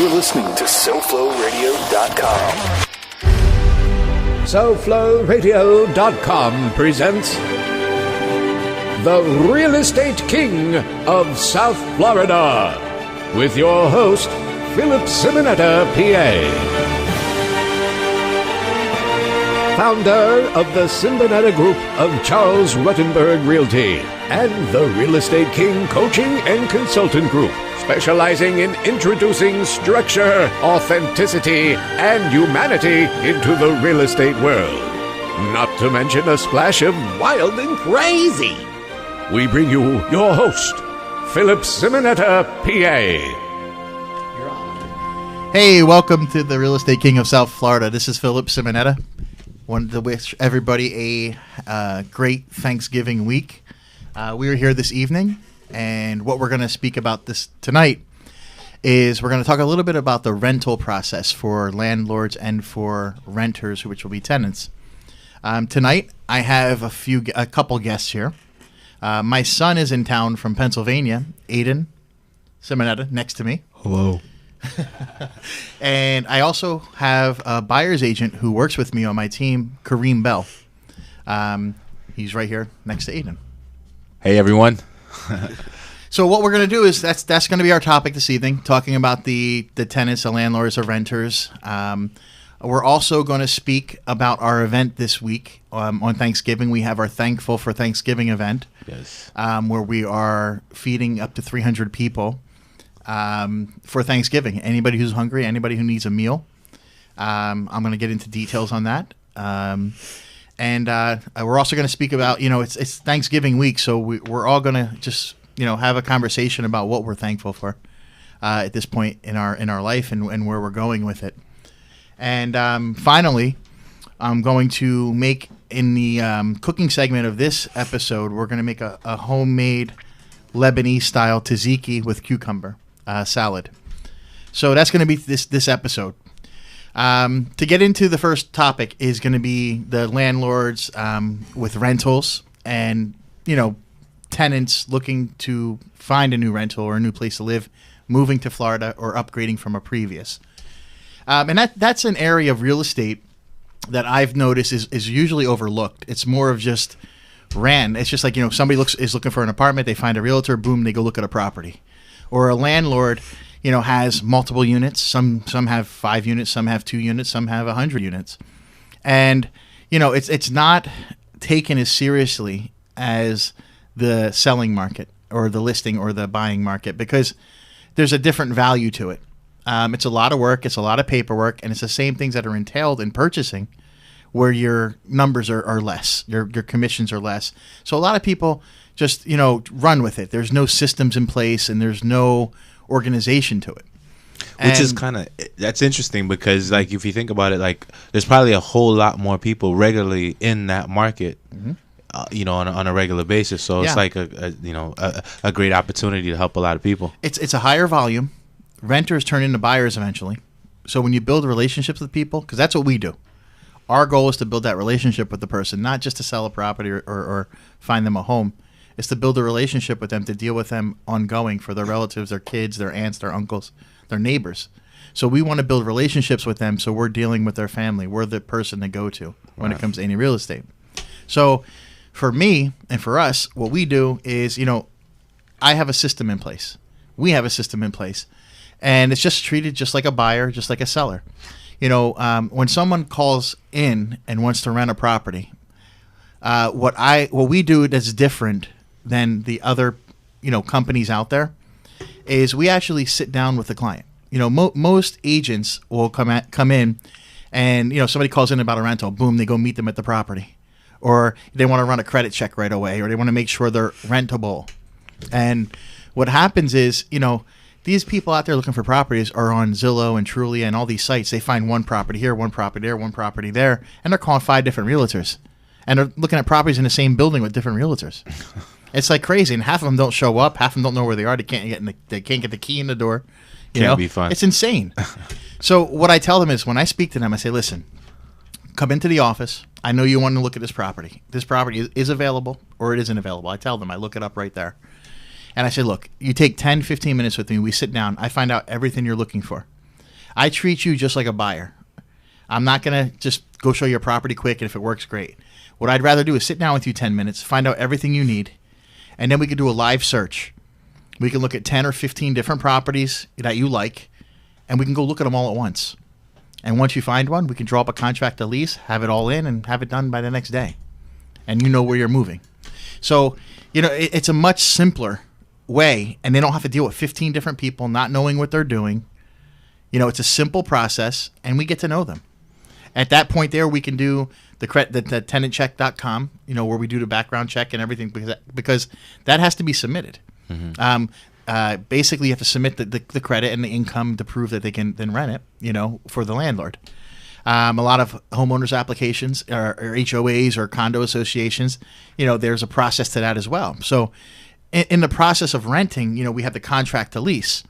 You're listening to SoFloRadio.com. SoFloRadio.com presents the Real Estate King of South Florida with your host, Philip Simonetta, PA. Founder of the Simonetta Group of Charles Ruttenberg Realty and the Real Estate King Coaching and Consultant Group, specializing in introducing structure, authenticity, and humanity into the real estate world. Not to mention a splash of wild and crazy. We bring you your host, Philip Simonetta, PA. Hey, welcome to the Real Estate King of South Florida. This is Philip Simonetta. Wanted to wish everybody a great Thanksgiving week. We are here this evening, and what we're going to speak about this tonight is we're going to talk a little bit about the rental process for landlords and for renters, which will be tenants. Tonight, I have a couple guests here. My son is in town from Pennsylvania, Aiden Simonetta, next to me. Hello. And I also have a buyer's agent who works with me on my team, Kareem Bell. He's right here next to Aiden. Hey, everyone. So what we're going to do is that's going to be our topic this evening, talking about the tenants, the landlords, the renters. We're also going to speak about our event this week on Thanksgiving. We have our Thankful for Thanksgiving event, Yes. where we are feeding up to 300 people for Thanksgiving. Anybody who's hungry, anybody who needs a meal. I'm going to get into details on that. And we're also going to speak about, it's Thanksgiving week, so we're all going to just, have a conversation about what we're thankful for at this point in our life and where we're going with it. And finally, I'm going to make, in the cooking segment of this episode, we're going to make a homemade Lebanese-style tzatziki with cucumber salad. So that's going to be this episode. To get into the first topic is going to be the landlords with rentals and, tenants looking to find a new rental or a new place to live, moving to Florida or upgrading from a previous. And that's an area of real estate that I've noticed is usually overlooked. It's more of just It's just like, somebody is looking for an apartment, they find a realtor, boom, they go look at a property. Or a landlord, has multiple units. Some have 5 units, some have 2 units, some have 100 units. And, it's not taken as seriously as the selling market or the listing or the buying market because there's a different value to it. It's a lot of work, it's a lot of paperwork, and it's the same things that are entailed in purchasing where your numbers are less, your commissions are less. So a lot of people just, run with it. There's no systems in place and there's no organization to it. Which is that's interesting because, like, if you think about it, like, there's probably a whole lot more people regularly in that market, Mm-hmm. On a regular basis. So it's like a great opportunity to help a lot of people. It's a higher volume. Renters turn into buyers eventually. So when you build relationships with people, because that's what we do. Our goal is to build that relationship with the person, not just to sell a property or find them a home. It's to build a relationship with them, to deal with them ongoing for their relatives, their kids, their aunts, their uncles, their neighbors. So we want to build relationships with them so we're dealing with their family. We're the person to go to when it comes to any real estate. So for me and for us, what we do is, I have a system in place. We have a system in place. And it's just treated just like a buyer, just like a seller. When someone calls in and wants to rent a property, what we do that's different than the other, companies out there is we actually sit down with the client. Most agents will come in and, somebody calls in about a rental, boom, they go meet them at the property. Or they want to run a credit check right away, or they want to make sure they're rentable. And what happens is, these people out there looking for properties are on Zillow and Trulia and all these sites. They find one property here, one property there, one property there, and they're calling 5 different realtors. And they're looking at properties in the same building with different realtors. It's like crazy, and half of them don't show up. Half of them don't know where they are. They can't get the key in the door. Can't be fun. It's insane. So what I tell them is when I speak to them, I say, listen, come into the office. I know you want to look at this property. This property is available or it isn't available. I tell them. I look it up right there. And I say, look, you take 10, 15 minutes with me. We sit down. I find out everything you're looking for. I treat you just like a buyer. I'm not going to just go show you a property quick, and if it works, great. What I'd rather do is sit down with you 10 minutes, find out everything you need, and then we can do a live search. We can look at 10 or 15 different properties that you like, and we can go look at them all at once. And once you find one, we can draw up a contract to lease, have it all in, and have it done by the next day. And you know where you're moving. So, it's a much simpler way, and they don't have to deal with 15 different people not knowing what they're doing. It's a simple process, and we get to know them. At that point there, we can do the tenantcheck.com, where we do the background check and everything, because that has to be submitted. Mm-hmm. Basically, you have to submit the credit and the income to prove that they can then rent it, for the landlord. A lot of homeowners applications or HOAs or condo associations, there's a process to that as well. So in the process of renting, we have the contract to lease.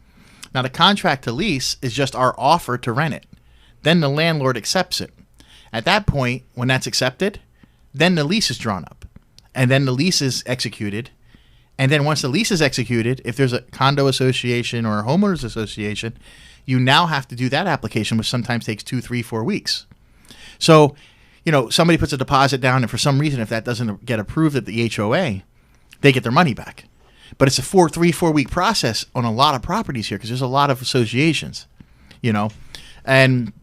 Now, the contract to lease is just our offer to rent it. Then the landlord accepts it. At that point, when that's accepted, then the lease is drawn up. And then the lease is executed. And then once the lease is executed, if there's a condo association or a homeowners association, you now have to do that application, which sometimes takes 2, 3, 4 weeks. So, somebody puts a deposit down, and for some reason, if that doesn't get approved at the HOA, they get their money back. But it's a 4 week process on a lot of properties here because there's a lot of associations, and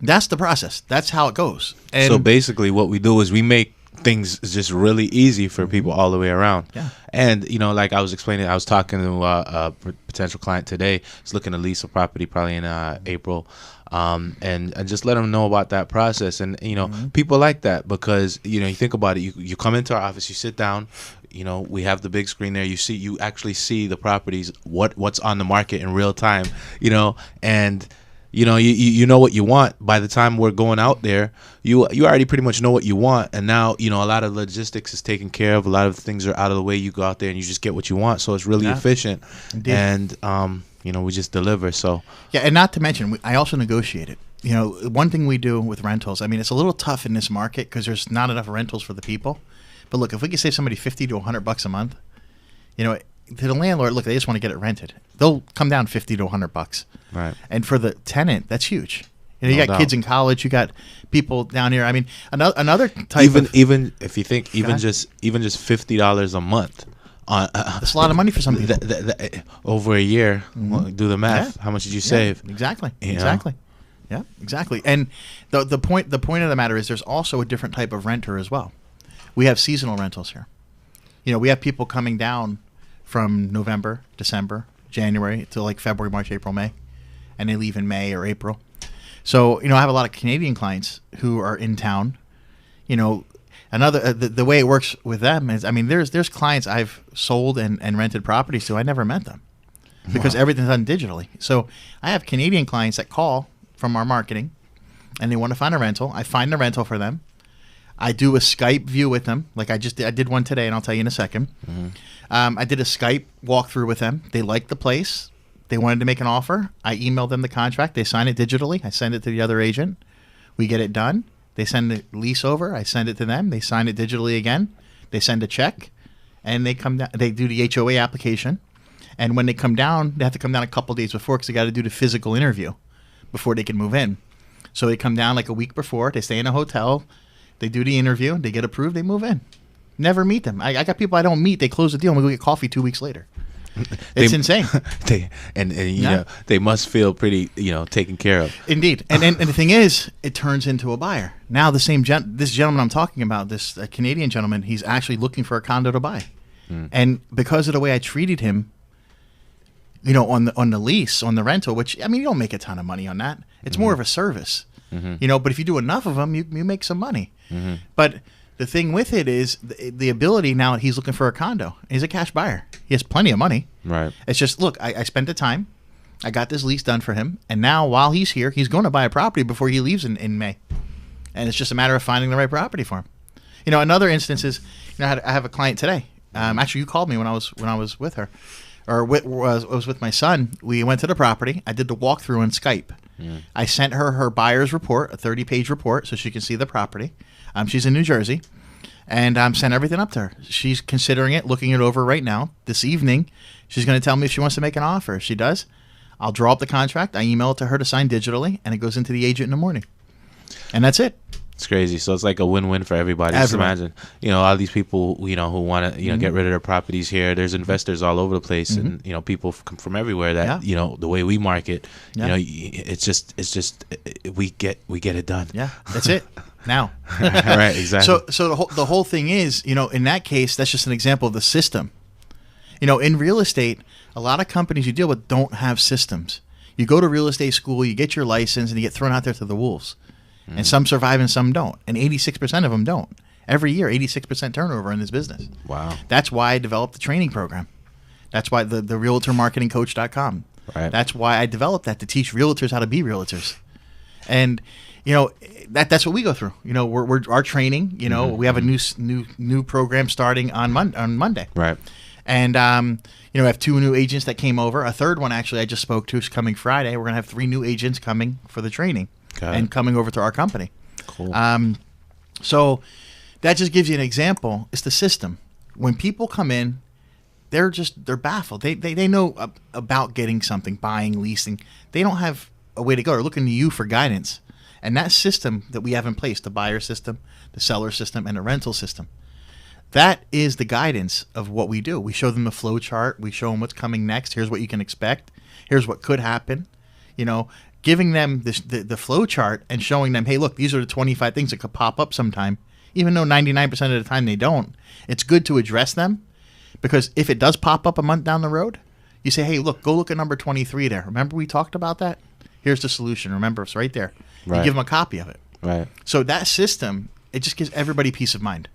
that's the process. That's how it goes. And so basically what we do is we make things just really easy for people all the way around. Yeah. And, like I was explaining, I was talking to a potential client today. He's looking to lease a property probably in April. And just let them know about that process. And, people like that because, you think about it. You come into our office, you sit down, we have the big screen there. You actually see the properties, what's on the market in real time, and you know what you want. By the time we're going out there, you already pretty much know what you want. And now, a lot of logistics is taken care of. A lot of things are out of the way. You go out there and you just get what you want. So it's really efficient. Indeed. And, we just deliver. So yeah, and not to mention, I also negotiate it. One thing we do with rentals, it's a little tough in this market because there's not enough rentals for the people. But look, if we could save somebody $50 to $100 a month, to the landlord, look, they just want to get it rented. They'll come down $50 to $100. Right. And for the tenant, that's huge. You got kids in college. You got people down here. Another type even if you think just $50 a month. That's a lot of money for some people. Over a year, do the math. Yeah. How much did you save? Exactly. Exactly. Yeah, exactly. And the point of the matter is there's also a different type of renter as well. We have seasonal rentals here. We have people coming down from November, December, January to like February, March, April, May, and they leave in May or April. So, I have a lot of Canadian clients who are in town. The way it works with them is, there's clients I've sold and rented properties to. I never met them because everything's done digitally. So I have Canadian clients that call from our marketing and they want to find a rental. I find the rental for them. I do a Skype view with them. Like I did one today, and I'll tell you in a second. Mm-hmm. I did a Skype walkthrough with them. They liked the place. They wanted to make an offer. I emailed them the contract. They sign it digitally. I send it to the other agent. We get it done. They send the lease over. I send it to them. They sign it digitally again. They send a check, and they come down. They do the HOA application. And when they come down, they have to come down a couple days before because they got to do the physical interview before they can move in. So they come down like a week before. They stay in a hotel. They do the interview. They get approved. They move in. Never meet them. I got people I don't meet. They close the deal, and we go get coffee 2 weeks later. It's insane. They must feel pretty, taken care of. Indeed. And the thing is, it turns into a buyer. Now the same this gentleman I'm talking about, this Canadian gentleman, he's actually looking for a condo to buy. And because of the way I treated him, on the lease, on the rental, which, you don't make a ton of money on that. It's more of a service. But if you do enough of them, you make some money. But the thing with it is the ability now, he's looking for a condo. He's a cash buyer. He has plenty of money. Right. It's just, look, I spent the time. I got this lease done for him. And now while he's here, he's going to buy a property before he leaves in May. And it's just a matter of finding the right property for him. Another instance is, I have a client today. Actually, you called me when I was with her. Or was with my son. We went to the property. I did the walkthrough on Skype. I sent her buyer's report, a 30-page report, so she can see the property. She's in New Jersey, and sent everything up to her. She's considering it, looking it over right now. This evening, she's going to tell me if she wants to make an offer. If she does, I'll draw up the contract. I email it to her to sign digitally, and it goes into the agent in the morning. And that's it. It's crazy. So it's like a win-win for everybody. Just imagine, all these people, who want to, get rid of their properties here. There's investors all over the place, and people from everywhere. That the way we market, it's just we get it done. Yeah, that's it. Now, right? Exactly. So the whole thing is, in that case, that's just an example of the system. In real estate, a lot of companies you deal with don't have systems. You go to real estate school, you get your license, and you get thrown out there to the wolves. And some survive and some don't. And 86% of them don't. Every year, 86% turnover in this business. Wow. That's why I developed the training program. That's why the realtormarketingcoach.com. Right. That's why I developed that, to teach realtors how to be realtors. And, that's what we go through. We're our training, we have a new program starting on Monday. Right. And, I have 2 new agents that came over. A third one, actually, I just spoke to is coming Friday. We're going to have 3 new agents coming for the training. And coming over to our company. Cool. So that just gives you an example. It's the system. When people come in, they're baffled. They know about getting something, buying, leasing. They don't have a way to go. They're looking to you for guidance. And that system that we have in place, the buyer system, the seller system, and the rental system, that is the guidance of what we do. We show them the flow chart. We show them what's coming next. Here's what you can expect. Here's what could happen. Giving them the flow chart and showing them, hey, look, these are the 25 things that could pop up sometime, even though 99% of the time they don't. It's good to address them, because if it does pop up a month down the road, you say, hey, look, go look at number 23 there. Remember we talked about that? Here's the solution. Remember, it's right there. Right. You give them a copy of it. Right. So that system, it just gives everybody peace of mind.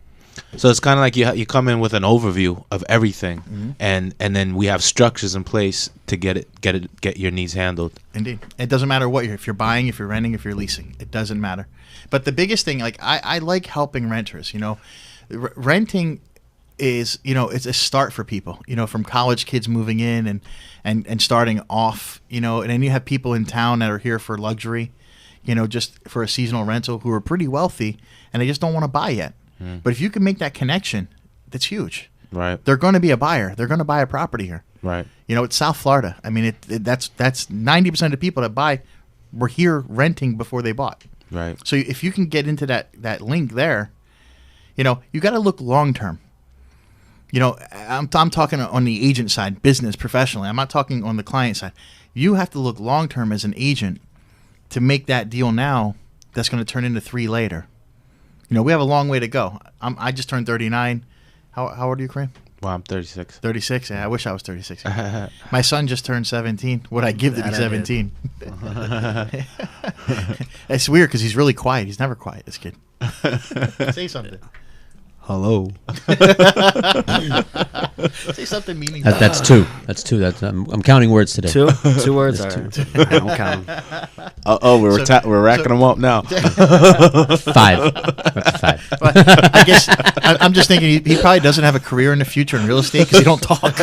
So it's kind of like you come in with an overview of everything, and then we have structures in place to get your needs handled. Indeed. It doesn't matter what if you're buying, if you're renting, if you're leasing. It doesn't matter. But the biggest thing, like I like helping renters. Renting is it's a start for people. From college kids moving in and starting off. And then you have people in town that are here for luxury, just for a seasonal rental, who are pretty wealthy and they just don't want to buy yet. But if you can make that connection, that's huge. Right. They're going to be a buyer. They're going to buy a property here. Right. It's South Florida. I mean, that's 90% of people that buy were here renting before they bought. Right. So if you can get into that link there, you got to look long term. I'm talking on the agent side, business, professionally. I'm not talking on the client side. You have to look long term as an agent to make that deal now that's going to turn into 3 later. We have a long way to go. I just turned 39. How old are you, Kareem? Well, I'm 36. 36? Yeah, I wish I was 36. My son just turned 17. What I'd give to be 17. It's weird because he's really quiet. He's never quiet, this kid. Say something. Hello. Say something meaningful. That's 2. That's 2. I'm counting words today. 2? 2 words? That's All right. 2. I'm counting. We're racking them up now. 5. That's 5. But I guess I'm just thinking he probably doesn't have a career in the future in real estate because he don't talk.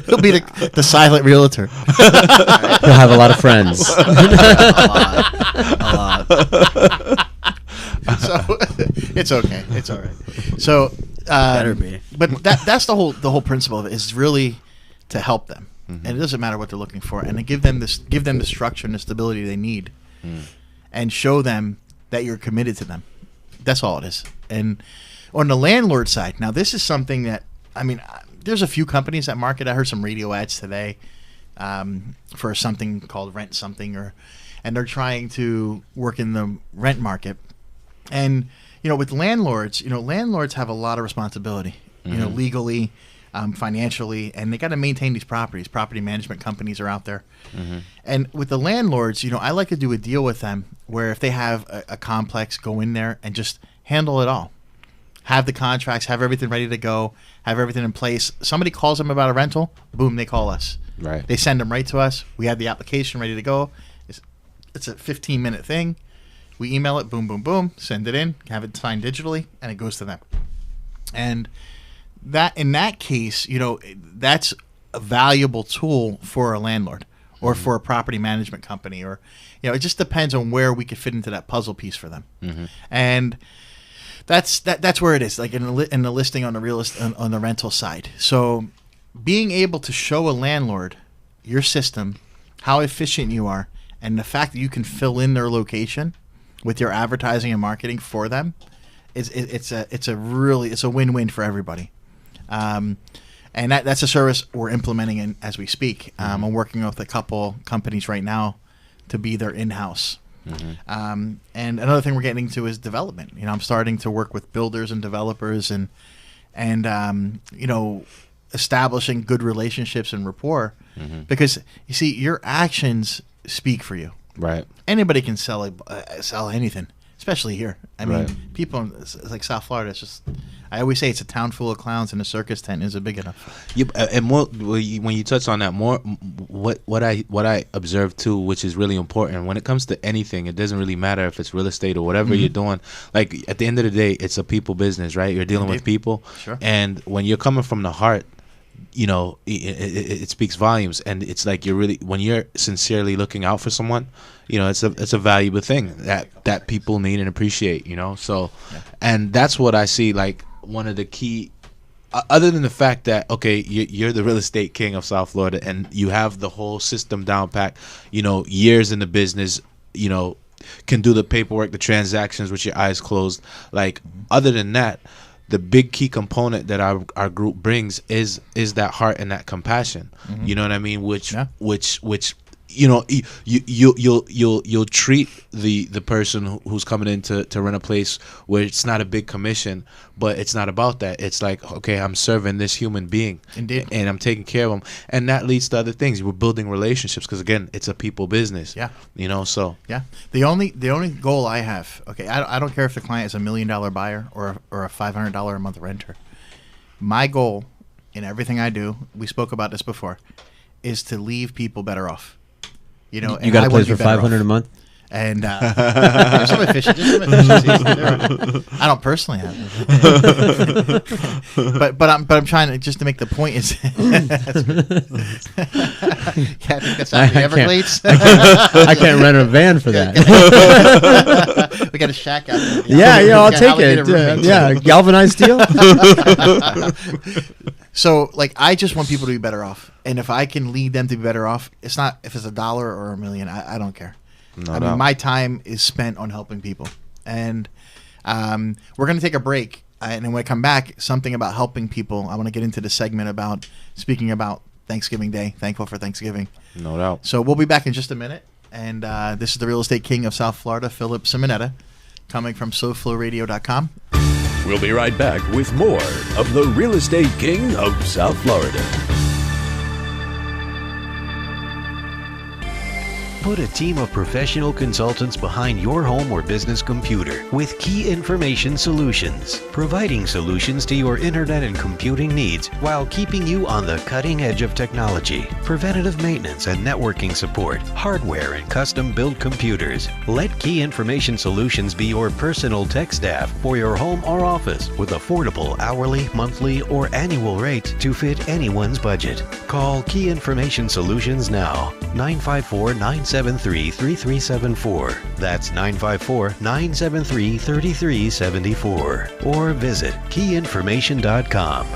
He'll be the silent realtor. He'll have a lot of friends. A lot. So it's okay. It's all right. So Better be. But that's the whole principle of it, is really to help them, and it doesn't matter what they're looking for, and to give them the structure and the stability they need, and show them that you're committed to them. That's all it is. And on the landlord side, now this is something that there's a few companies that market. I heard some radio ads today for something called Rent Something, and they're trying to work in the rent market. And with landlords, landlords have a lot of responsibility, legally, financially, and they got to maintain these properties. Property management companies are out there. And with the landlords, I like to do a deal with them where if they have a complex, go in there and just handle it all. Have the contracts, have everything ready to go, have everything in place. Somebody calls them about a rental, boom, they call us. Right. They send them right to us. We have the application ready to go. It's a 15-minute thing. We email it, boom, boom, boom, send it in, have it signed digitally, and it goes to them. And that, in that case, that's a valuable tool for a landlord or for a property management company, or it just depends on where we could fit into that puzzle piece for them. And that's where it is, like in the listing on the on the rental side. So being able to show a landlord your system, how efficient you are, and the fact that you can fill in their location with your advertising and marketing for them, it's a win-win for everybody. And that's a service we're implementing as we speak. I'm working with a couple companies right now to be their in-house. And another thing we're getting into is development. I'm starting to work with builders and developers and establishing good relationships and rapport, because you see, your actions speak for you. Right. Anybody can sell anything, especially here. I mean, Right. people it's like South Florida. It's just, I always say it's a town full of clowns, and a circus tent isn't big enough. Yeah, and more when you touch on that, more what I observe too, which is really important when it comes to anything. It doesn't really matter if it's real estate or whatever you're doing. Like, at the end of the day, it's a people business, right? You're dealing with people, Sure. and when you're coming from the heart, it speaks volumes. And it's like, when you're sincerely looking out for someone, it's a valuable thing that people need and appreciate. So, and that's what I see, like, one of the key, other than the fact that, okay, you're the real estate king of South Florida and you have the whole system down pat, years in the business, can do the paperwork, the transactions with your eyes closed. Like, other than that, the big key component that our group brings is that heart and that compassion. You know what I mean? Which you'll treat the person who's coming in to rent a place where it's not a big commission, but it's not about that. It's like, okay, I'm serving this human being, Indeed, and I'm taking care of them, and that leads to other things. We're building relationships because, again, it's a people business. Yeah. So Yeah. The only goal I have, okay, I don't care if the client is $1 million buyer or a $500 a month renter. My goal in everything I do, we spoke about this before, is to leave people better off. You got a place for $500 a month? And there's some efficiencies. I don't personally have it. but I'm trying to, just to make the point is I think that's not the Everglades. I can't rent a van for that. We got a shack out there. Yeah, I'll take it. Yeah, galvanized steel. So, like, I just want people to be better off, and if I can lead them to be better off, it's not if it's $1 or $1 million. I don't care. I mean, my time is spent on helping people, and we're going to take a break, and then when I come back, something about helping people. I want to get into the segment about speaking about Thanksgiving Day, thankful for Thanksgiving. No doubt. So we'll be back in just a minute, and this is the real estate king of South Florida, Philip Simonetta, coming from SoFlowRadio.com. We'll be right back with more of the real estate king of South Florida. Put a team of professional consultants behind your home or business computer with Key Information Solutions, providing solutions to your internet and computing needs while keeping you on the cutting edge of technology. Preventative maintenance and networking support, hardware and custom-built computers. Let Key Information Solutions be your personal tech staff for your home or office with affordable hourly, monthly, or annual rates to fit anyone's budget. Call Key Information Solutions now, 954-973-3374. That's 954-973-3374. Or visit keyinformation.com.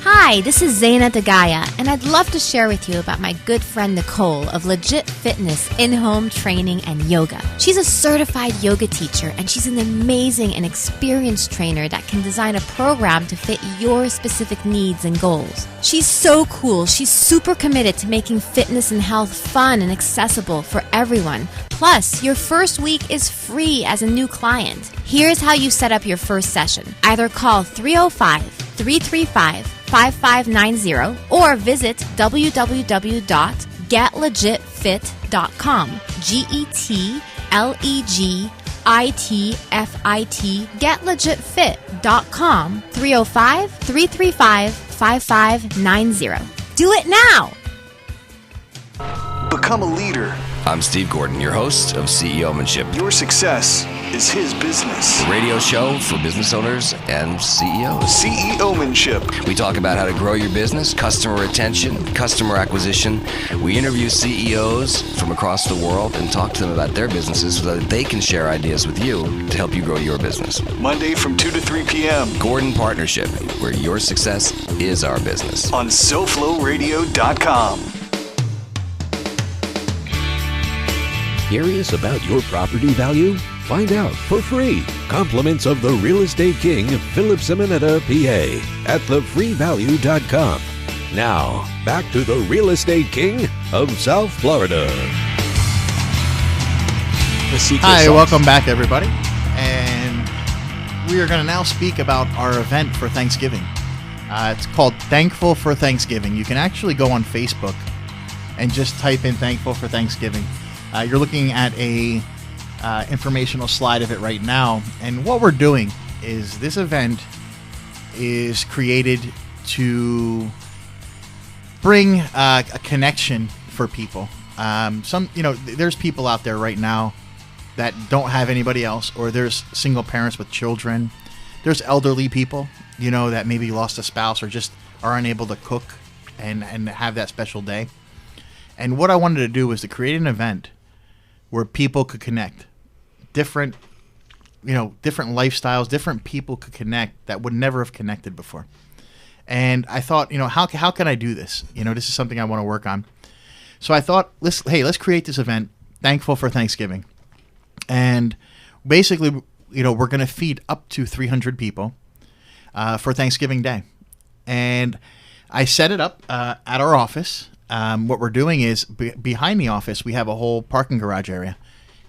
Hi, this is Zaina Dagaya, and I'd love to share with you about my good friend Nicole of Legit Fitness in-home training and yoga. She's a certified yoga teacher, and she's an amazing and experienced trainer that can design a program to fit your specific needs and goals. She's so cool. She's super committed to making fitness and health fun and accessible for everyone. Plus, your first week is free as a new client. Here's how you set up your first session. Either call 305-335-5590 or visit www.getlegitfit.com. GETLEGITFIT. Getlegitfit.com. 305-335-5590. Do it now! Become a leader. I'm Steve Gordon, your host of CEOmanship. Your success is his business. A radio show for business owners and CEOs. CEOmanship. We talk about how to grow your business, customer retention, customer acquisition. We interview CEOs from across the world and talk to them about their businesses so that they can share ideas with you to help you grow your business. Monday from 2 to 3 p.m. Gordon Partnership, where your success is our business. On SoFloRadio.com. Curious about your property value? Find out for free. Compliments of the Real Estate King, Philip Simonetta, PA, at thefreevalue.com. Now, back to the Real Estate King of South Florida. Hi, welcome back, everybody. And we are going to now speak about our event for Thanksgiving. It's called Thankful for Thanksgiving. You can actually go on Facebook and just type in Thankful for Thanksgiving. You're looking at a informational slide of it right now. And what we're doing is this event is created to bring a connection for people. There's people out there right now that don't have anybody else, or there's single parents with children. There's elderly people, that maybe lost a spouse or just are unable to cook and have that special day. And what I wanted to do was to create an event where people could connect. Different lifestyles, different people could connect that would never have connected before. And I thought, how can I do this? This is something I want to work on. So I thought, let's create this event, Thankful for Thanksgiving. And basically, we're going to feed up to 300 people for Thanksgiving Day. And I set it up at our office. What we're doing is behind the office, we have a whole parking garage area,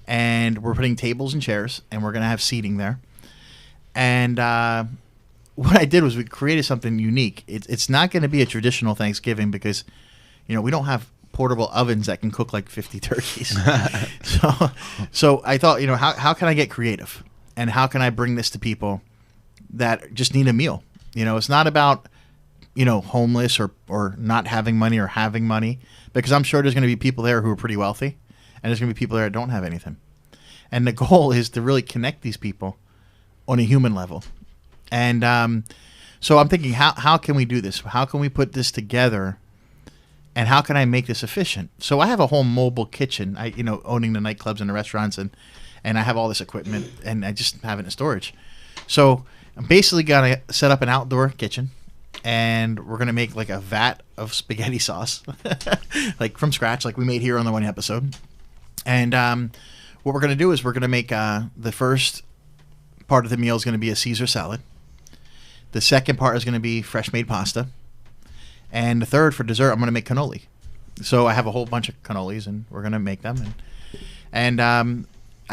and we're putting tables and chairs, and we're going to have seating there. And what I did was we created something unique. It's not going to be a traditional Thanksgiving because, we don't have portable ovens that can cook like 50 turkeys. So I thought, how can I get creative, and how can I bring this to people that just need a meal? It's not about homeless or not having money or having money, because I'm sure there's going to be people there who are pretty wealthy, and there's going to be people there that don't have anything. And the goal is to really connect these people on a human level. And so I'm thinking, how can we do this? How can we put this together, and how can I make this efficient? So I have a whole mobile kitchen, owning the nightclubs and the restaurants, and I have all this equipment, and I just have it in storage. So I'm basically going to set up an outdoor kitchen, and we're going to make like a vat of spaghetti sauce, like from scratch, like we made here on the one episode. And what we're going to do is we're going to make the first part of the meal is going to be a Caesar salad. The second part is going to be fresh made pasta. And the third, for dessert, I'm going to make cannoli. So I have a whole bunch of cannolis, and we're going to make them. And I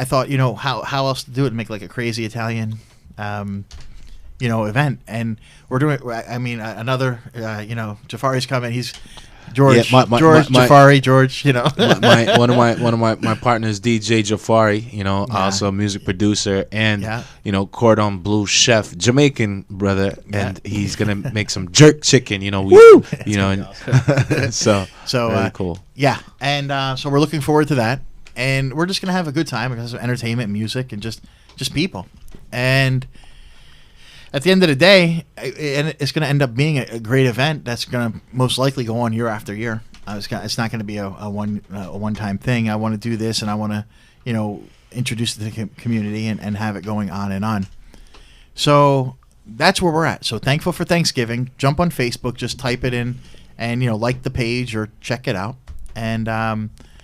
thought, how else to do it? Make like a crazy Italian event. And we're doing, another, Jafari's coming. He's George, Jafari, George, one of my partners, DJ Jafari, also a music producer and, cordon bleu chef, Jamaican brother. And he's going to make some jerk chicken, Woo! So very cool. Yeah. And so we're looking forward to that. And we're just going to have a good time because of entertainment, music, and just people. And at the end of the day, it's going to end up being a great event that's going to most likely go on year after year. It's not going to be a one-time thing. I want to do this, and I want to, introduce it to the community and have it going on and on. So that's where we're at. So Thankful for Thanksgiving. Jump on Facebook, just type it in, and like the page or check it out. And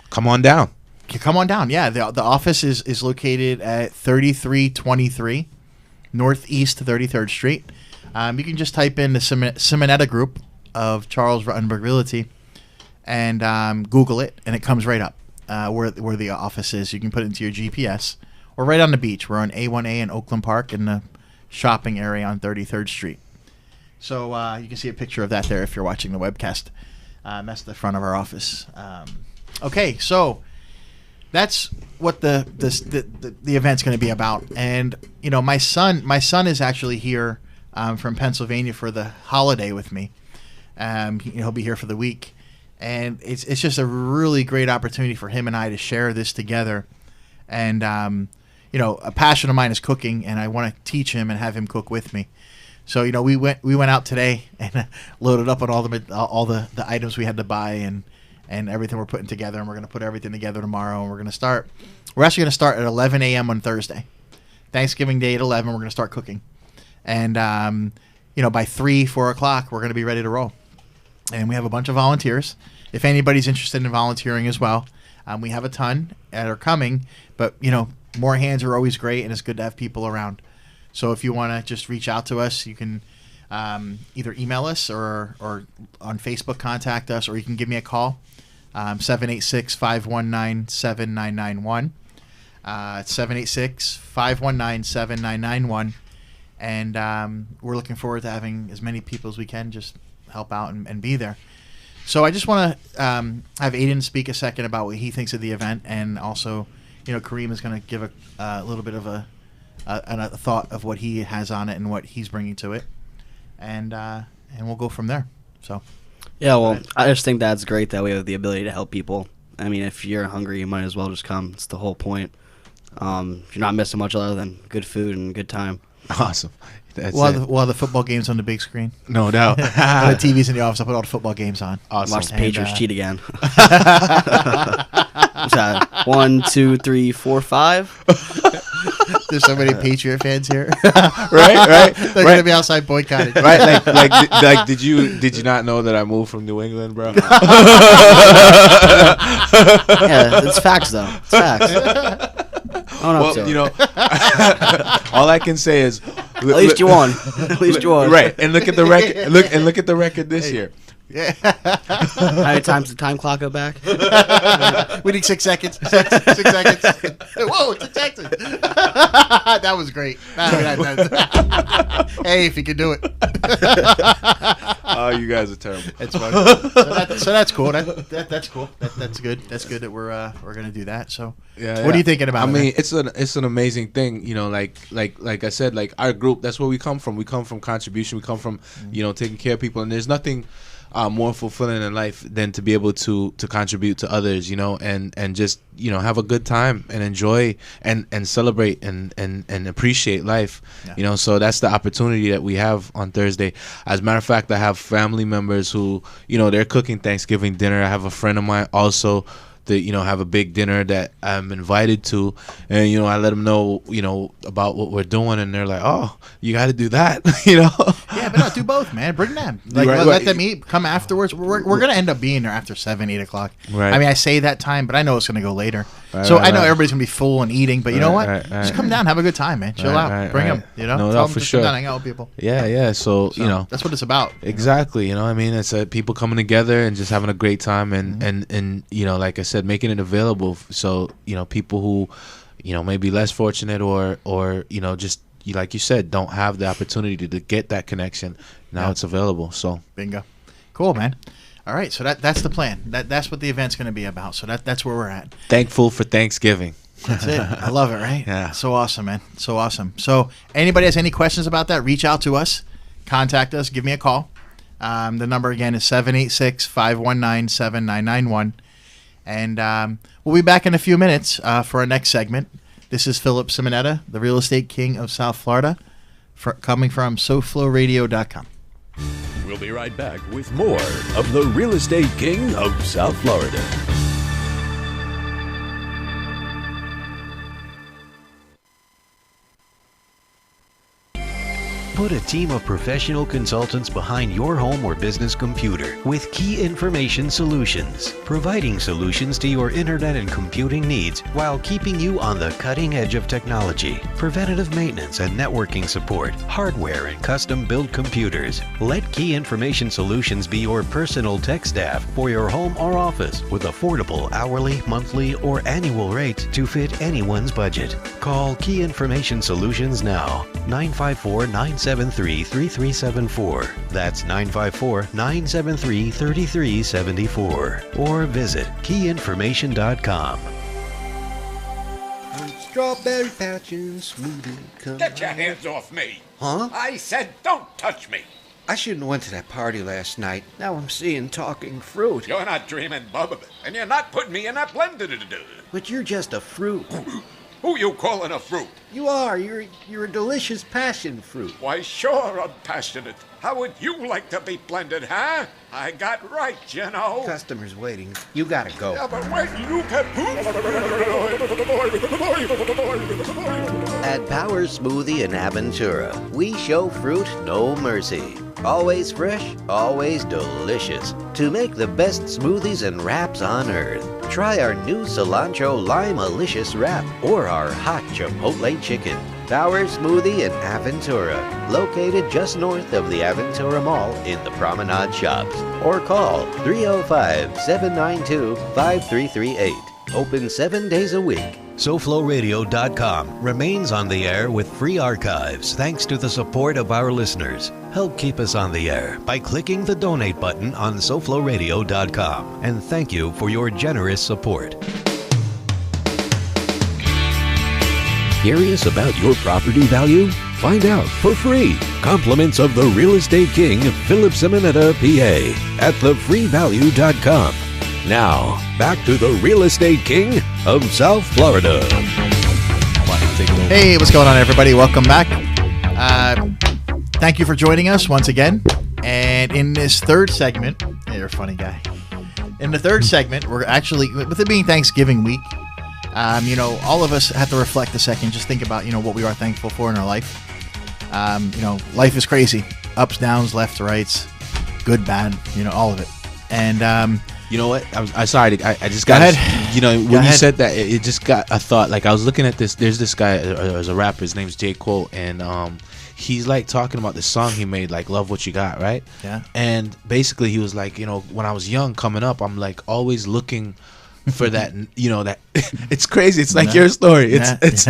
come on down. Come on down. Yeah, the office is located at 3323 Northeast 33rd Street. You can just type in the Simonetta Group of Charles Ruttenberg Realty and Google it, and it comes right up where the office is. You can put it into your GPS. We're right on the beach. We're on A1A in Oakland Park in the shopping area on 33rd Street. So you can see a picture of that there if you're watching the webcast. That's the front of our office. Okay, so that's what the event's going to be about. And my son is actually here from Pennsylvania for the holiday with me. He'll be here for the week, And it's just a really great opportunity for him and I to share this together. And, a passion of mine is cooking, and I want to teach him and have him cook with me. So, we went out today and loaded up on all the items we had to buy and everything we're putting together. And we're going to put everything together tomorrow. And we're actually going to start at 11 a.m. on Thursday. Thanksgiving Day at 11, we're going to start cooking. And, by 3, 4 o'clock, we're going to be ready to roll. And we have a bunch of volunteers. If anybody's interested in volunteering as well, we have a ton that are coming. But, more hands are always great, and it's good to have people around. So if you want to just reach out to us, you can either email us or on Facebook contact us, or you can give me a call, 786-519-7991. It's 786-519-7991. And we're looking forward to having as many people as we can just help out and be there. So I just want to have Aiden speak a second about what he thinks of the event, and also, Kareem is going to give a little bit of a thought of what he has on it and what he's bringing to it, and we'll go from there. So, yeah, well, I just think that's great that we have the ability to help people. I mean, if you're hungry, you might as well just come. It's the whole point. You're not missing much other than good food and good time. Awesome. While the football games on the big screen. No doubt. The TV's in the office. I put all the football games on. Awesome. Watch the Patriots cheat again. What's that? 1, 2, 3, 4, 5. There's so many Patriot fans here. right. They're gonna be outside boycotting. Right. Like, did you not know that I moved from New England, bro? Yeah, it's facts though. It's facts. All I can say is, at least you won. At least you won. Right, and look at the record. Look at the record this year. Yeah. How many times did the time clock go back? We need 6 seconds. 6 seconds. Whoa, it's a Texas. That was great. Hey, if you could do it. Oh, you guys are terrible. It's fun. So that's cool. That's cool. That's good. That's good that we're gonna do that. So yeah. What are you thinking about? I mean, it's an amazing thing. Like I said, like our group. That's where we come from. We come from contribution. We come from taking care of people. And there's nothing more fulfilling in life than to be able to contribute to others, and just have a good time and enjoy and celebrate and appreciate life. Yeah. So that's the opportunity that we have on Thursday. As a matter of fact, I have family members who they're cooking Thanksgiving dinner. I have a friend of mine also that have a big dinner that I'm invited to, and I let them know about what we're doing, and they're like, oh, you got to do that. Yeah, but no, do both, man. Bring them, let them eat, come afterwards. We're gonna end up being there after 7, 8 o'clock. Right. I mean, I say that time, but I know it's gonna go later. I know everybody's gonna be full and eating, but you know what, just come down, have a good time, man. Chill out, bring them. No, for sure. Come down, hang out with people. Yeah. So that's what it's about. Exactly. I mean, it's people coming together and just having a great time, and like I said, making it available so people who may be less fortunate or just like you said, don't have the opportunity to get that connection. Now it's available. So bingo. Cool, man. All right, so that's the plan. That's what the event's going to be about. So that's where we're at. Thankful for Thanksgiving. That's it. I love it, right? Yeah. So awesome, man. So awesome. So anybody has any questions about that, reach out to us, contact us, give me a call. The number again is 786-519-7991. And we'll be back in a few minutes for our next segment. This is Philip Simonetta, the real estate king of South Florida, coming from SoFloRadio.com. We'll be right back with more of the real estate king of South Florida. Put a team of professional consultants behind your home or business computer with Key Information Solutions, providing solutions to your internet and computing needs while keeping you on the cutting edge of technology. Preventative maintenance and networking support, hardware and custom-built computers. Let Key Information Solutions be your personal tech staff for your home or office with affordable hourly, monthly, or annual rates to fit anyone's budget. Call Key Information Solutions now, 954-973-3374. That's 954-973-3374. Or visit keyinformation.com. Strawberry patch and smoothie. Get your hands off me. Huh? I said don't touch me. I shouldn't have went to that party last night. Now I'm seeing talking fruit. You're not dreaming, Bub, and you're not putting me in that blender. But you're just a fruit. Who you calling a fruit? You are. You're a delicious passion fruit. Why, sure, I'm passionate. How would you like to be blended, huh? I got right, you know. Customers waiting. You gotta go. Yeah, but wait, you can... At Power Smoothie in Aventura, we show fruit no mercy. Always fresh, always delicious. To make the best smoothies and wraps on earth, try our new cilantro lime-alicious wrap or our hot chipotle chicken. Power Smoothie in Aventura, located just north of the Aventura Mall in the Promenade Shops. Or call 305-792-5338. Open 7 days a week. SoFloRadio.com remains on the air with free archives thanks to the support of our listeners. Help keep us on the air by clicking the donate button on SoFloRadio.com. And thank you for your generous support. Curious about your property value? Find out for free. Compliments of the Real Estate King, Philip Simonetta, PA, at thefreevalue.com. Now, back to the Real Estate King of South Florida. Hey, what's going on, everybody? Welcome back. Thank you for joining us once again. And in this third segment, you're a funny guy. In the third segment, we're actually, with it being Thanksgiving week, all of us have to reflect a second, just think about, what we are thankful for in our life. Life is crazy. Ups, downs, left, rights, good, bad, all of it. And, you know what? I just got ahead. When you said that, it just got a thought. Like I was looking at this. There's this guy, as a rapper. His name's J. Cole, and he's like talking about this song he made, like "Love What You Got," right? Yeah. And basically, he was like, when I was young, coming up, I'm like always looking for that, that it's crazy. It's like your story. It's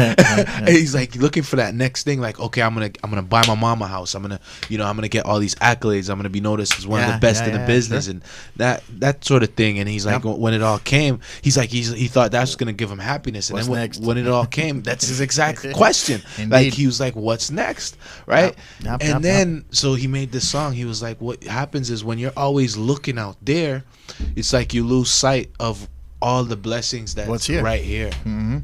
he's like looking for that next thing. Like, okay, I'm gonna buy my mom a house. I'm gonna get all these accolades. I'm gonna be noticed as one of the best in the business, and that sort of thing. And he's like, when it all came, he's like, he thought that's gonna give him happiness. And then when it all came, that's his exact question. Like he was like, what's next, right? Then so he made this song. He was like, what happens is when you're always looking out there, it's like you lose sight of all the blessings that's right here. Mm-hmm.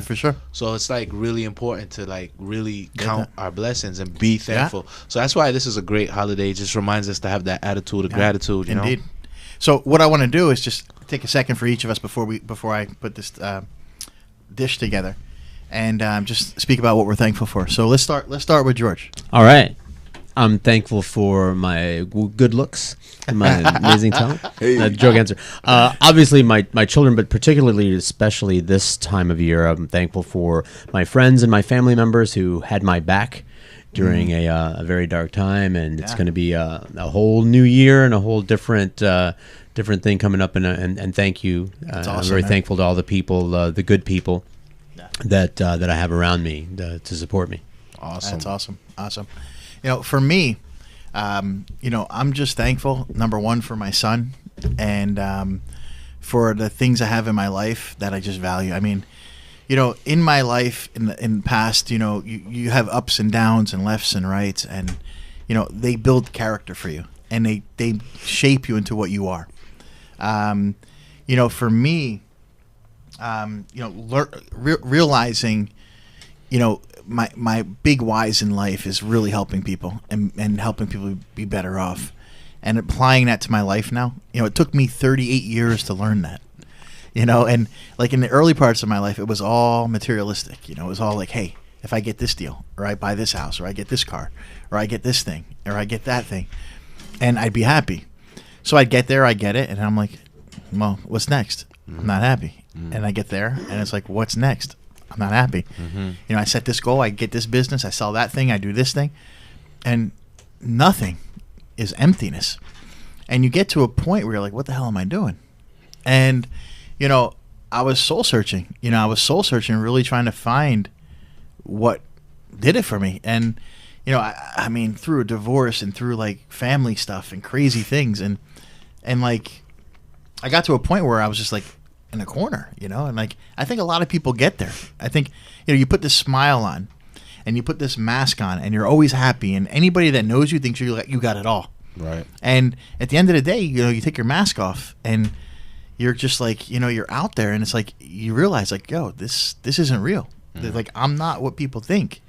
For sure. So it's like really important to like really count our blessings and be thankful. So that's why this is a great holiday. It just reminds us to have that attitude of gratitude. Indeed. So what I want to do is just take a second for each of us before I put this dish together, and just speak about what we're thankful for. So let's start with George. All right. I'm thankful for my good looks and my amazing talent. Joke answer. Obviously, my children, but especially this time of year, I'm thankful for my friends and my family members who had my back during a very dark time. And it's going to be a whole new year and a whole different thing coming up. And thank you. Awesome, I'm very thankful to all the people, the good people that I have around me to support me. Awesome. That's awesome. For me, I'm just thankful, number one, for my son and for the things I have in my life that I just value. I mean, in my life, in the past, you have ups and downs and lefts and rights, and, they build character for you, and they shape you into what you are. For me, realizing, my big whys in life is really helping people and helping people be better off, and applying that to my life now. It took me 38 years to learn that, and like in the early parts of my life, it was all materialistic. It was all like, hey, if I get this deal, or I buy this house, or I get this car, or I get this thing, or I get that thing, and I'd be happy. So I'd get there, I get it, and I'm like, well, what's next? I'm not happy. And I get there, and it's like, what's next? I'm not happy. I set this goal, I get this business, I sell that thing, I do this thing, and nothing is emptiness. And you get to a point where you're like, what the hell am I doing? And, I was soul searching. Really trying to find what did it for me. And, I mean, through a divorce and through like family stuff and crazy things. And like, I got to a point where I was just like, in a corner, and like I think a lot of people get there. I think you put this smile on, and you put this mask on, and you're always happy, and anybody that knows you thinks you got it all. Right. And at the end of the day, you take your mask off, and you're just like, you're out there, and it's like you realize, like, yo, this isn't real. Like, I'm not what people think.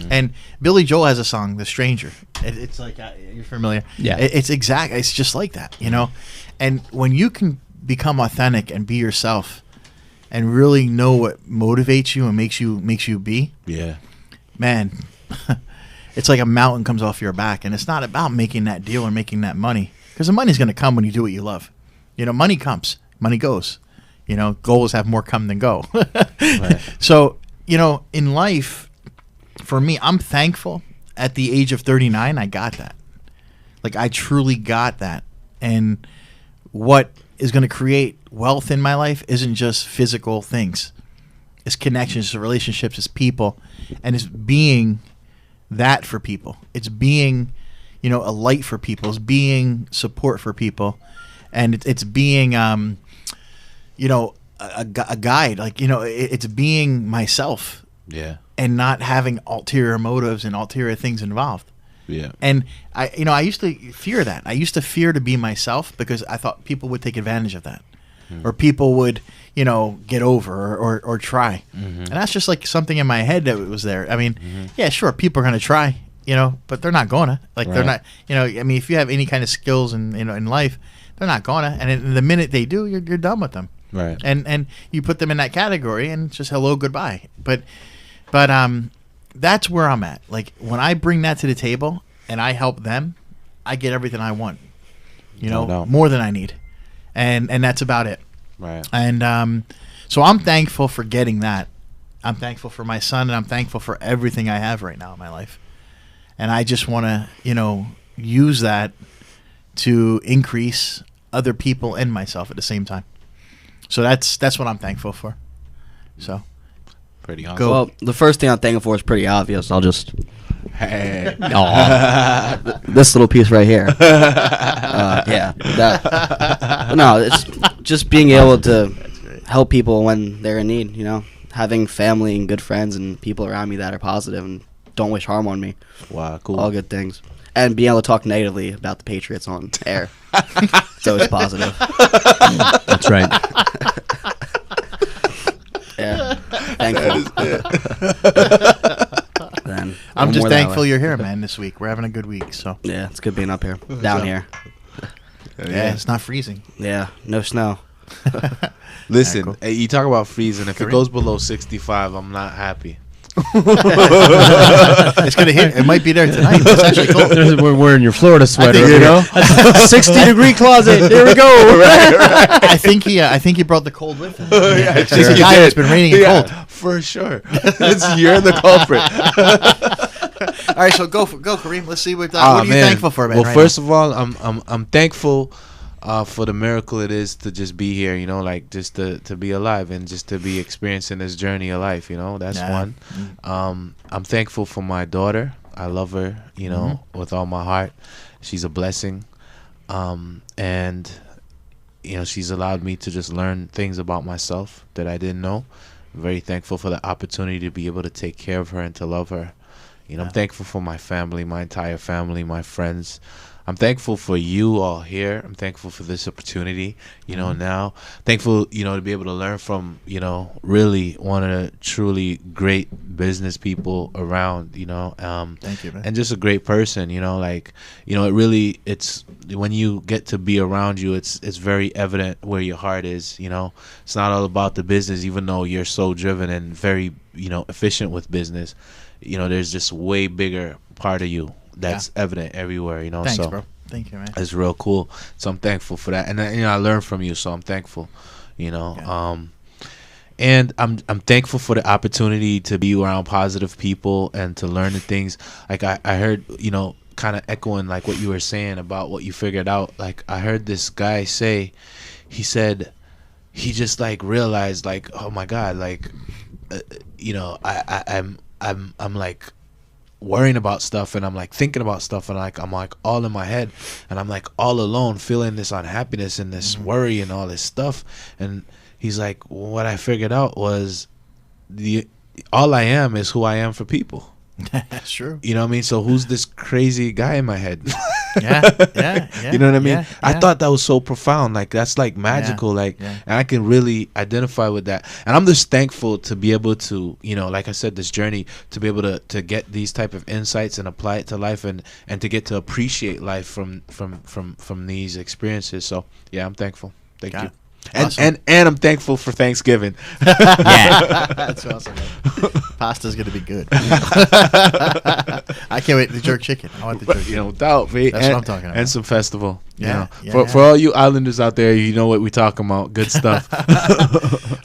And Billy Joel has a song, "The Stranger." It's like, you're familiar. Yeah. It's just like that, And when you can become authentic and be yourself, and really know what motivates you and makes you be, man, it's like a mountain comes off your back. And it's not about making that deal or making that money, because the money's going to come when you do what you love. Money comes, money goes. Goals have more come than go. Right. So, in life, for me, I'm thankful at the age of 39, I got that. Like, I truly got that. And what is going to create wealth in my life isn't just physical things. It's connections, it's relationships, it's people. And it's being that for people. It's being, a light for people. It's being support for people. And it's being, a guide. Like, it's being myself. Yeah. And not having ulterior motives and ulterior things involved. Yeah. And I used to fear that. I used to fear to be myself because I thought people would take advantage of that, or people would, get over or try. And that's just like something in my head that was there. I mean, yeah, sure, people are going to try, but they're not gonna. Like, they're not. I mean, if you have any kind of skills in life, they're not gonna. And the minute they do, you're done with them. Right. And you put them in that category, and it's just hello, goodbye. But that's where I'm at. Like, when I bring that to the table and I help them, I get everything I want. More than I need, and that's about it. Right. And so I'm thankful for getting that. I'm thankful for my son, and I'm thankful for everything I have right now in my life. And I just want to, use that to increase other people and myself at the same time. So that's what I'm thankful for. So. Pretty awesome. Well, the first thing I'm thankful for is pretty obvious. I'll just... Hey. This little piece right here. Yeah. No, it's just being able to help people when they're in need, Having family and good friends and people around me that are positive and don't wish harm on me. Wow, cool. All good things. And being able to talk negatively about the Patriots on air. It's always positive. That's right. Yeah. Thankful. Then I'm just thankful you're here, man, this week. We're having a good week. So yeah, it's good being up here. Down here. Yeah, it's not freezing. Yeah, no snow. Listen, cool. hey, you talk about freezing. If it goes below 65, I'm not happy. It's gonna hit. It might be there tonight. It's actually cold. We're wearing your Florida sweater, think, 60-degree closet. There we go. Right. I think he brought the cold with him. Yeah, He's a guy that's been raining and cold. For sure. You're the culprit. All right, so go Kareem. Let's see what are you thankful for, man? Well, first of all, I'm thankful for the miracle it is to just be here, like just to be alive and just to be experiencing this journey of life, that's one. I'm thankful for my daughter. I love her, with all my heart. She's a blessing. And she's allowed me to just learn things about myself that I didn't know. I'm very thankful for the opportunity to be able to take care of her and to love her. I'm thankful for my family, my entire family, my friends. I'm thankful for you all here. I'm thankful for this opportunity, now. Thankful, to be able to learn from, really one of the truly great business people around, Thank you, man. and just a great person, it's when you get to be around you, it's very evident where your heart is, It's not all about the business, even though you're so driven and very, efficient with business. There's just way bigger part of you that's evident everywhere, Thanks, so bro. Thank you, man. It's real cool. So I'm thankful for that, and I learned from you, so I'm thankful. And I'm thankful for the opportunity to be around positive people and to learn the things. Like I heard, kind of echoing like what you were saying about what you figured out. Like I heard this guy say, he said, he just like realized like, oh my God, like, I'm like worrying about stuff, and I'm like thinking about stuff, and I'm like all in my head, and I'm like all alone feeling this unhappiness and this worry and all this stuff. And he's like, what I figured out was all I am is who I am for people. That's true. You know what I mean? So who's this crazy guy in my head? Yeah. You know what I mean? Yeah, I thought that was so profound. Like that's like magical. Like, and I can really identify with that. And I'm just thankful to be able to, you know, like I said, this journey to be able to get these type of insights and apply it to life, and to get to appreciate life from these experiences. So yeah, I'm thankful. Thank you. Awesome. And I'm thankful for Thanksgiving. That's awesome. Pasta's gonna be good. I can't wait. The jerk chicken. I want the jerk chicken. You know, doubt, mate. That's what I'm talking about. And some festival. Yeah, you know. For all you islanders out there, you know what we talking about. Good stuff.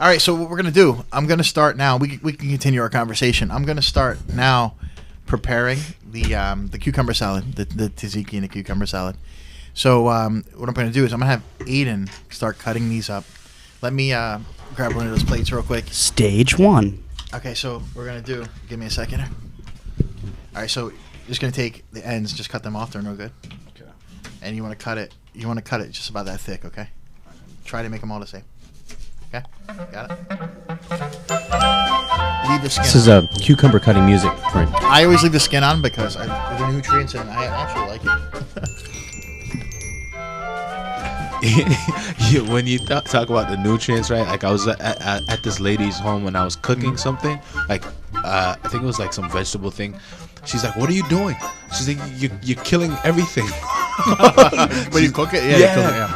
All right. So what we're gonna do? I'm gonna start now. We can continue our conversation. I'm gonna start now preparing the cucumber salad, the tzatziki and the cucumber salad. So what I'm going to do is I'm going to have Aiden start cutting these up. Let me grab one of those plates real quick. Stage 1. Okay, so we're going to do, give me a second. All right, so you're just going to take the ends, just cut them off. They're no good. Okay. And you want to cut it just about that thick, okay? Try to make them all the same. Okay? Got it? Leave the skin This is a cucumber cutting music, friend. I always leave the skin on because the nutrients, and I actually like it. When you talk about the nutrients, right? Like I was at this lady's home when I was cooking something, like I think it was like some vegetable thing. She's like, "What are you doing?" She's like, "You're killing everything." When you cook it, yeah.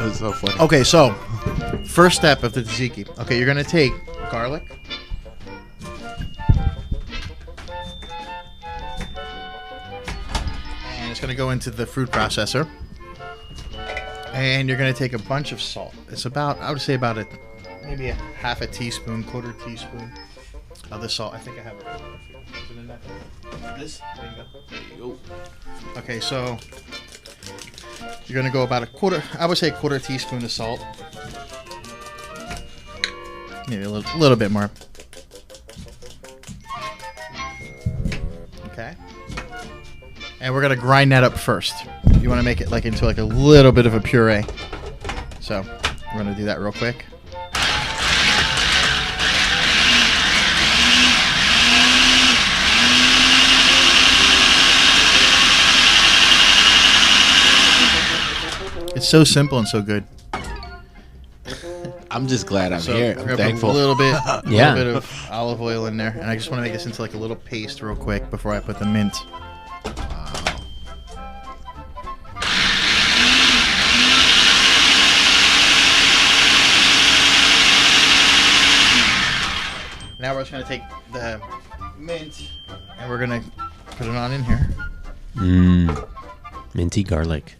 It's so funny. Okay, so first step of the tzatziki. Okay, you're gonna take garlic. And it's gonna go into the food processor. And you're going to take a bunch of salt. It's about, I would say maybe a half a teaspoon, quarter teaspoon of the salt. I think I have it. Is it in that? This? There you go. Okay, so you're going to go about a quarter teaspoon of salt. Maybe a little bit more. Okay. And we're going to grind that up first. You want to make it into a little bit of a puree. So we're going to do that real quick. It's so simple and so good. I'm just glad I'm here. I'm thankful. A little bit Yeah. of olive oil in there. And I just want to make this into a little paste real quick before I put the mint. Now we're just going to take the mint and we're going to put it on in here. Minty garlic.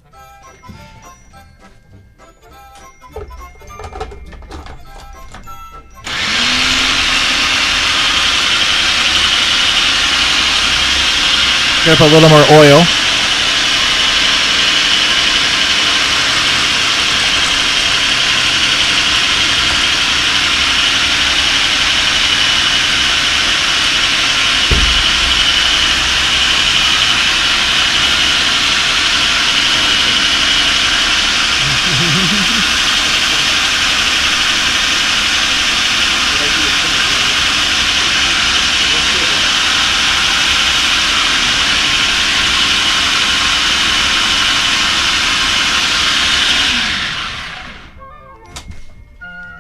Going to put a little more oil.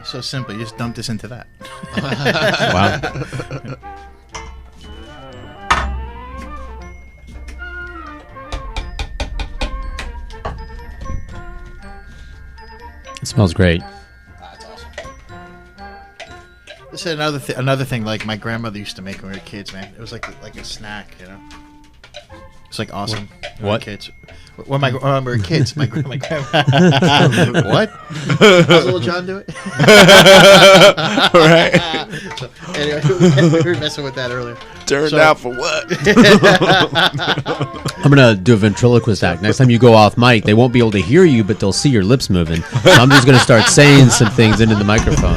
So simple. You just dump this into that. Wow. It smells great. That's awesome. This is another thing like my grandmother used to make when we were kids, man. It was like a snack, you know. It's like awesome. What? Kids? When we were kids, my grandma. What? How's little John do it? Right. So, anyway, we were messing with that earlier. Turned out for what? I'm going to do a ventriloquist act. Next time you go off mic, they won't be able to hear you, but they'll see your lips moving. So I'm just going to start saying some things into the microphone.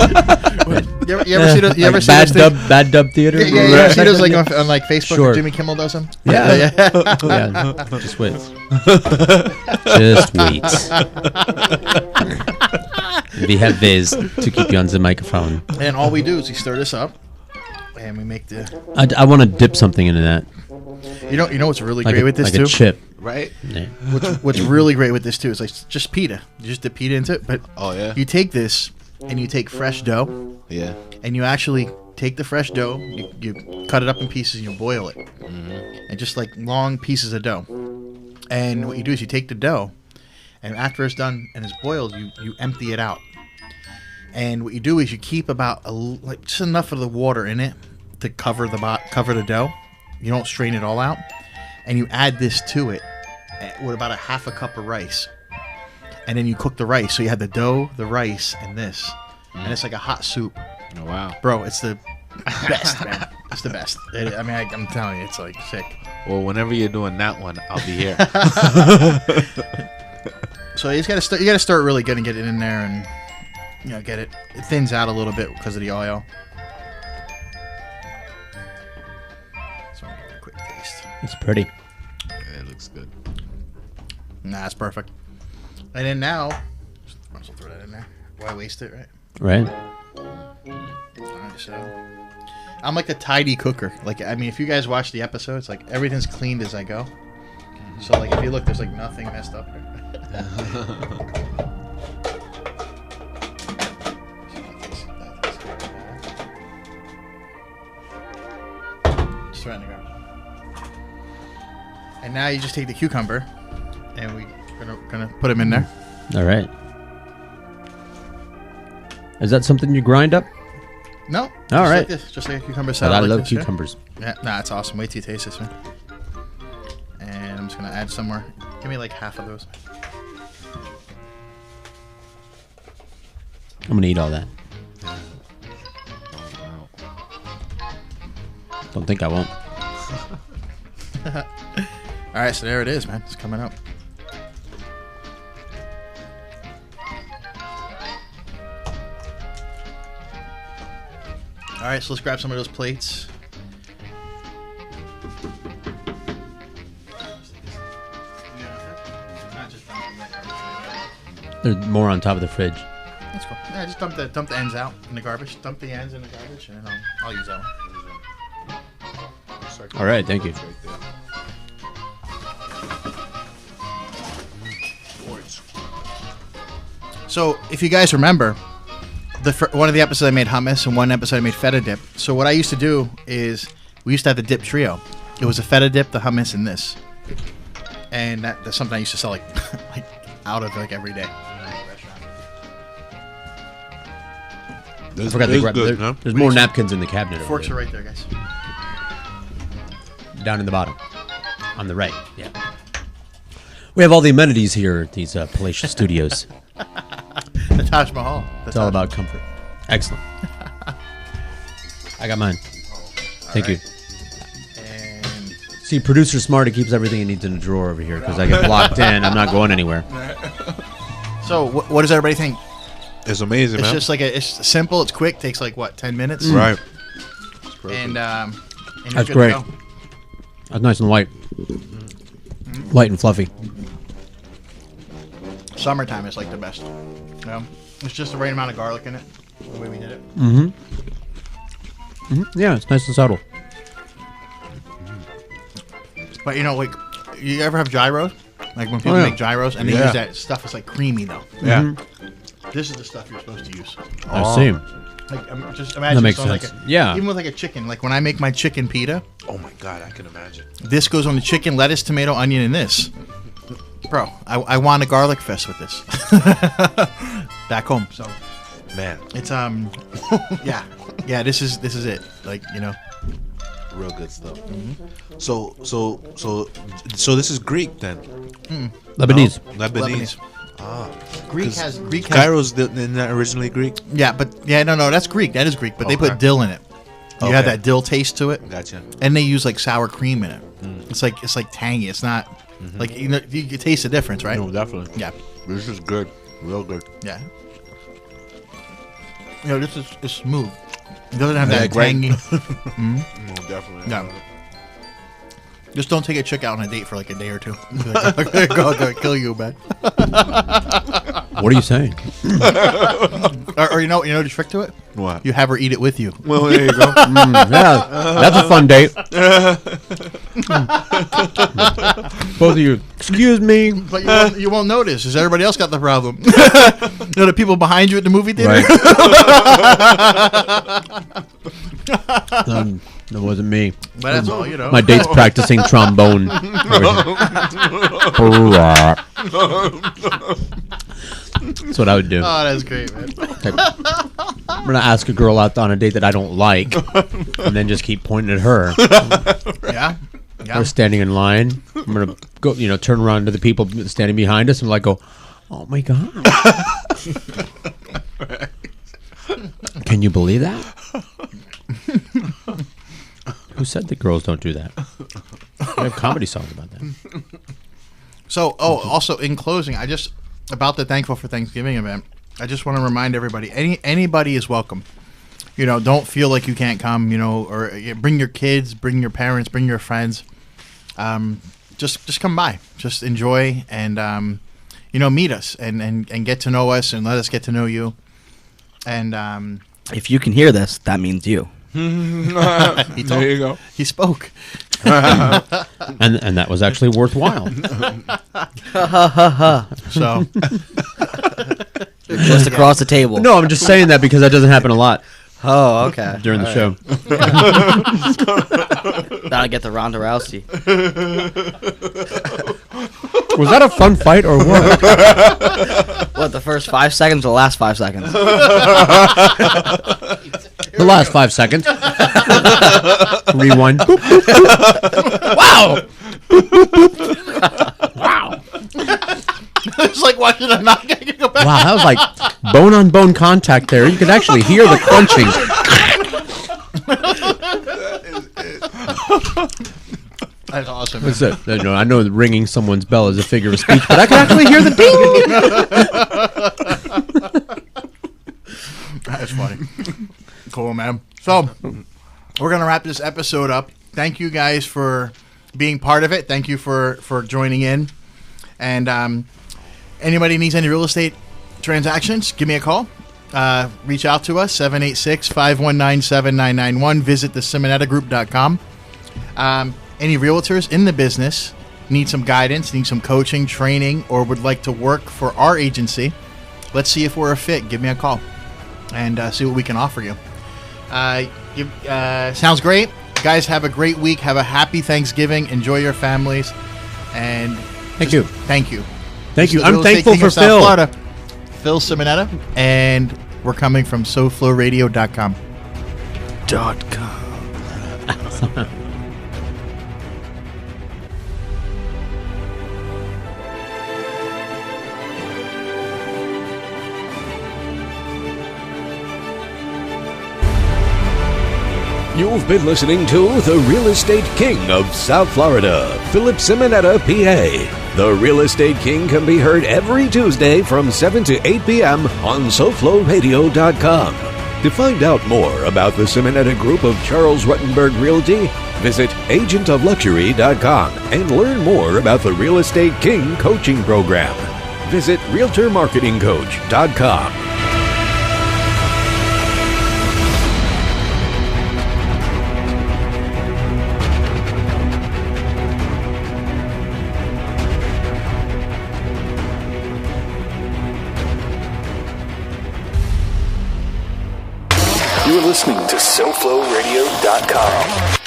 You ever see those? You ever see bad those bad dub theater? Yeah, you ever see those like on like Facebook? Sure. Jimmy Kimmel does them. Yeah. Yeah. Just wait. Just wait. We have ways to keep you on the microphone. And all we do is we stir this up, and we make the. I want to dip something into that. You know what's really Like great a- with this like too? a chip. Right? Yeah. What's really great with this too is like just pita. You just dip pita into it, but you take this and you take fresh dough. Yeah. And you actually take the fresh dough, you cut it up in pieces, and you boil it, and just like long pieces of dough. And what you do is you take the dough, and after it's done and it's boiled, you empty it out. And what you do is you keep about like just enough of the water in it to cover the dough. You don't strain it all out, and you add this to it with about a half a cup of rice, and then you cook the rice. So you have the dough, the rice, and this, and it's like a hot soup. Oh, wow. Bro, it's the best, man. It's the best. I'm telling you, it's like sick. Well, whenever you're doing that one, I'll be here. So you just gotta start really good and get it in there, and get it. It thins out a little bit because of the oil. So I'm gonna give it a quick taste. It's pretty. Yeah, it looks good. Nah, it's perfect. And then now, might as well throw that in there. Why waste it, right? Right. Alright, so I'm like a tidy cooker. Like, I mean, if you guys watch the episodes, like everything's cleaned as I go. So like, if you look, there's like nothing messed up here. Just right in the garbage. And now you just take the cucumber, and we're gonna put them in there. All right. Is that something you grind up? No. All just right. Like this, just like a cucumber But salad. I like love this, yeah. cucumbers. Yeah, nah, it's awesome. Wait till you taste this, man. And I'm just gonna add some more. Give me like half of those. I'm gonna eat all that. Don't think I won't. All right, so there it is, man. It's coming up. All right, so let's grab some of those plates. There's more on top of the fridge. That's cool. Yeah, just dump the ends out in the garbage. Dump the ends in the garbage, and then I'll use that one. All right, thank you. So, if you guys remember, one of the episodes I made hummus, and one episode I made feta dip. So what I used to do is we used to have the dip trio. It was a feta dip, the hummus, and this. And that's something I used to sell like out of like every day. I forgot to grab. There's more napkins in the cabinet. over Forks there. are right there, guys. Down in the bottom, on the right. Yeah. We have all the amenities here at these palatial studios. The Taj Mahal. It's all about comfort. Excellent. I got mine. Thank you. And see, producer Smart, he keeps everything he needs in a drawer over here because I get blocked in. I'm not going anywhere. So, what does everybody think? It's amazing, It's man. just like it's simple. It's quick. Takes like what, 10 minutes? Right. And That's you're good great. to go. That's nice and light. Light and fluffy. Summertime is like the best. It's just the right amount of garlic in it. The way we did it. Yeah, it's nice and subtle. But like, you ever have gyros? Like when people make gyros and they use that stuff, it's like creamy though. Yeah. This is the stuff you're supposed to use. I see. Like, just imagine. That makes something sense. Like Yeah. Even with like a chicken, like when I make my chicken pita, Oh my God, I can imagine. this goes on the chicken, lettuce, tomato, onion, and this. Bro, I want a garlic fest with this. Back home. So, Man, it's yeah, this is it. Like real good stuff. So this is Greek then? Lebanese. No? Lebanese. Greek has gyros. Isn't that originally Greek? Yeah, but no, that's Greek. That is Greek, but they Okay. put dill in it. You have Okay. that dill taste to it. Gotcha. And they use like sour cream in it. It's like tangy. It's not like you can taste the difference, right? No, definitely. Yeah, This is good. Real good. yeah. This is smooth. It doesn't have that Yeah, great. tangy. No, definitely. No. Just don't take a chick out on a date for like a day or two. Like, go kill you, man. What are you saying? or you know the trick to it? What? You have her eat it with you. Well, there you go. Yeah, that's a fun date. Both of you, excuse me. But you won't notice because everybody else got the problem. The people behind you at the movie theater? Right. That wasn't me. But that's all, My date's practicing trombone. That's what I would do. Oh, that's great, man. I'm going to ask a girl out on a date that I don't like and then just keep pointing at her. Yeah. We're standing in line. I'm going to go, turn around to the people standing behind us and go, oh my God. Can you believe that? Who said that girls don't do that? We have comedy songs about that. So, also in closing, about the Thankful for Thanksgiving event, I just want to remind everybody, anybody is welcome. Don't feel like you can't come, or bring your kids, bring your parents, bring your friends. Just come by. Just enjoy and, meet us and get to know us and let us get to know you. And if you can hear this, that means you. There you go. He spoke. and that was actually worthwhile. So just across the table. No, I'm just saying that because that doesn't happen a lot. Oh, okay. During the show. That'll get the Ronda Rousey. Was that a fun fight or what? What, the first 5 seconds or the last 5 seconds? The last 5 seconds. Rewind. Boop, boop, boop. Wow. Wow. It's like watching a knockout. Go back. Wow, that was like bone-on-bone contact there. You could actually hear the crunching. That's awesome. What's that? I know that ringing someone's bell is a figure of speech, but I can actually hear the ding. That's funny. Cool, man. So, we're going to wrap this episode up. Thank you guys for being part of it. Thank you for joining in. And anybody needs any real estate transactions, give me a call. Reach out to us, 786-519-7991. Visit thesimonetagroup.com. Any realtors in the business need some guidance, need some coaching, training, or would like to work for our agency, let's see if we're a fit. Give me a call and see what we can offer you. Sounds great. Guys, have a great week. Have a happy Thanksgiving. Enjoy your families. And thank you. Thank you. Thank you. I'm thankful for Phil. Florida, Phil Simonetta. And we're coming from SoFlowRadio.com. You've been listening to the Real Estate King of South Florida, Philip Simonetta, PA. The Real Estate King can be heard every Tuesday from 7 to 8 p.m. on SoFlowRadio.com. To find out more about the Simonetta Group of Charles Ruttenberg Realty, visit agentofluxury.com and learn more about the Real Estate King coaching program. Visit realtormarketingcoach.com. You're listening to SoFlowRadio.com.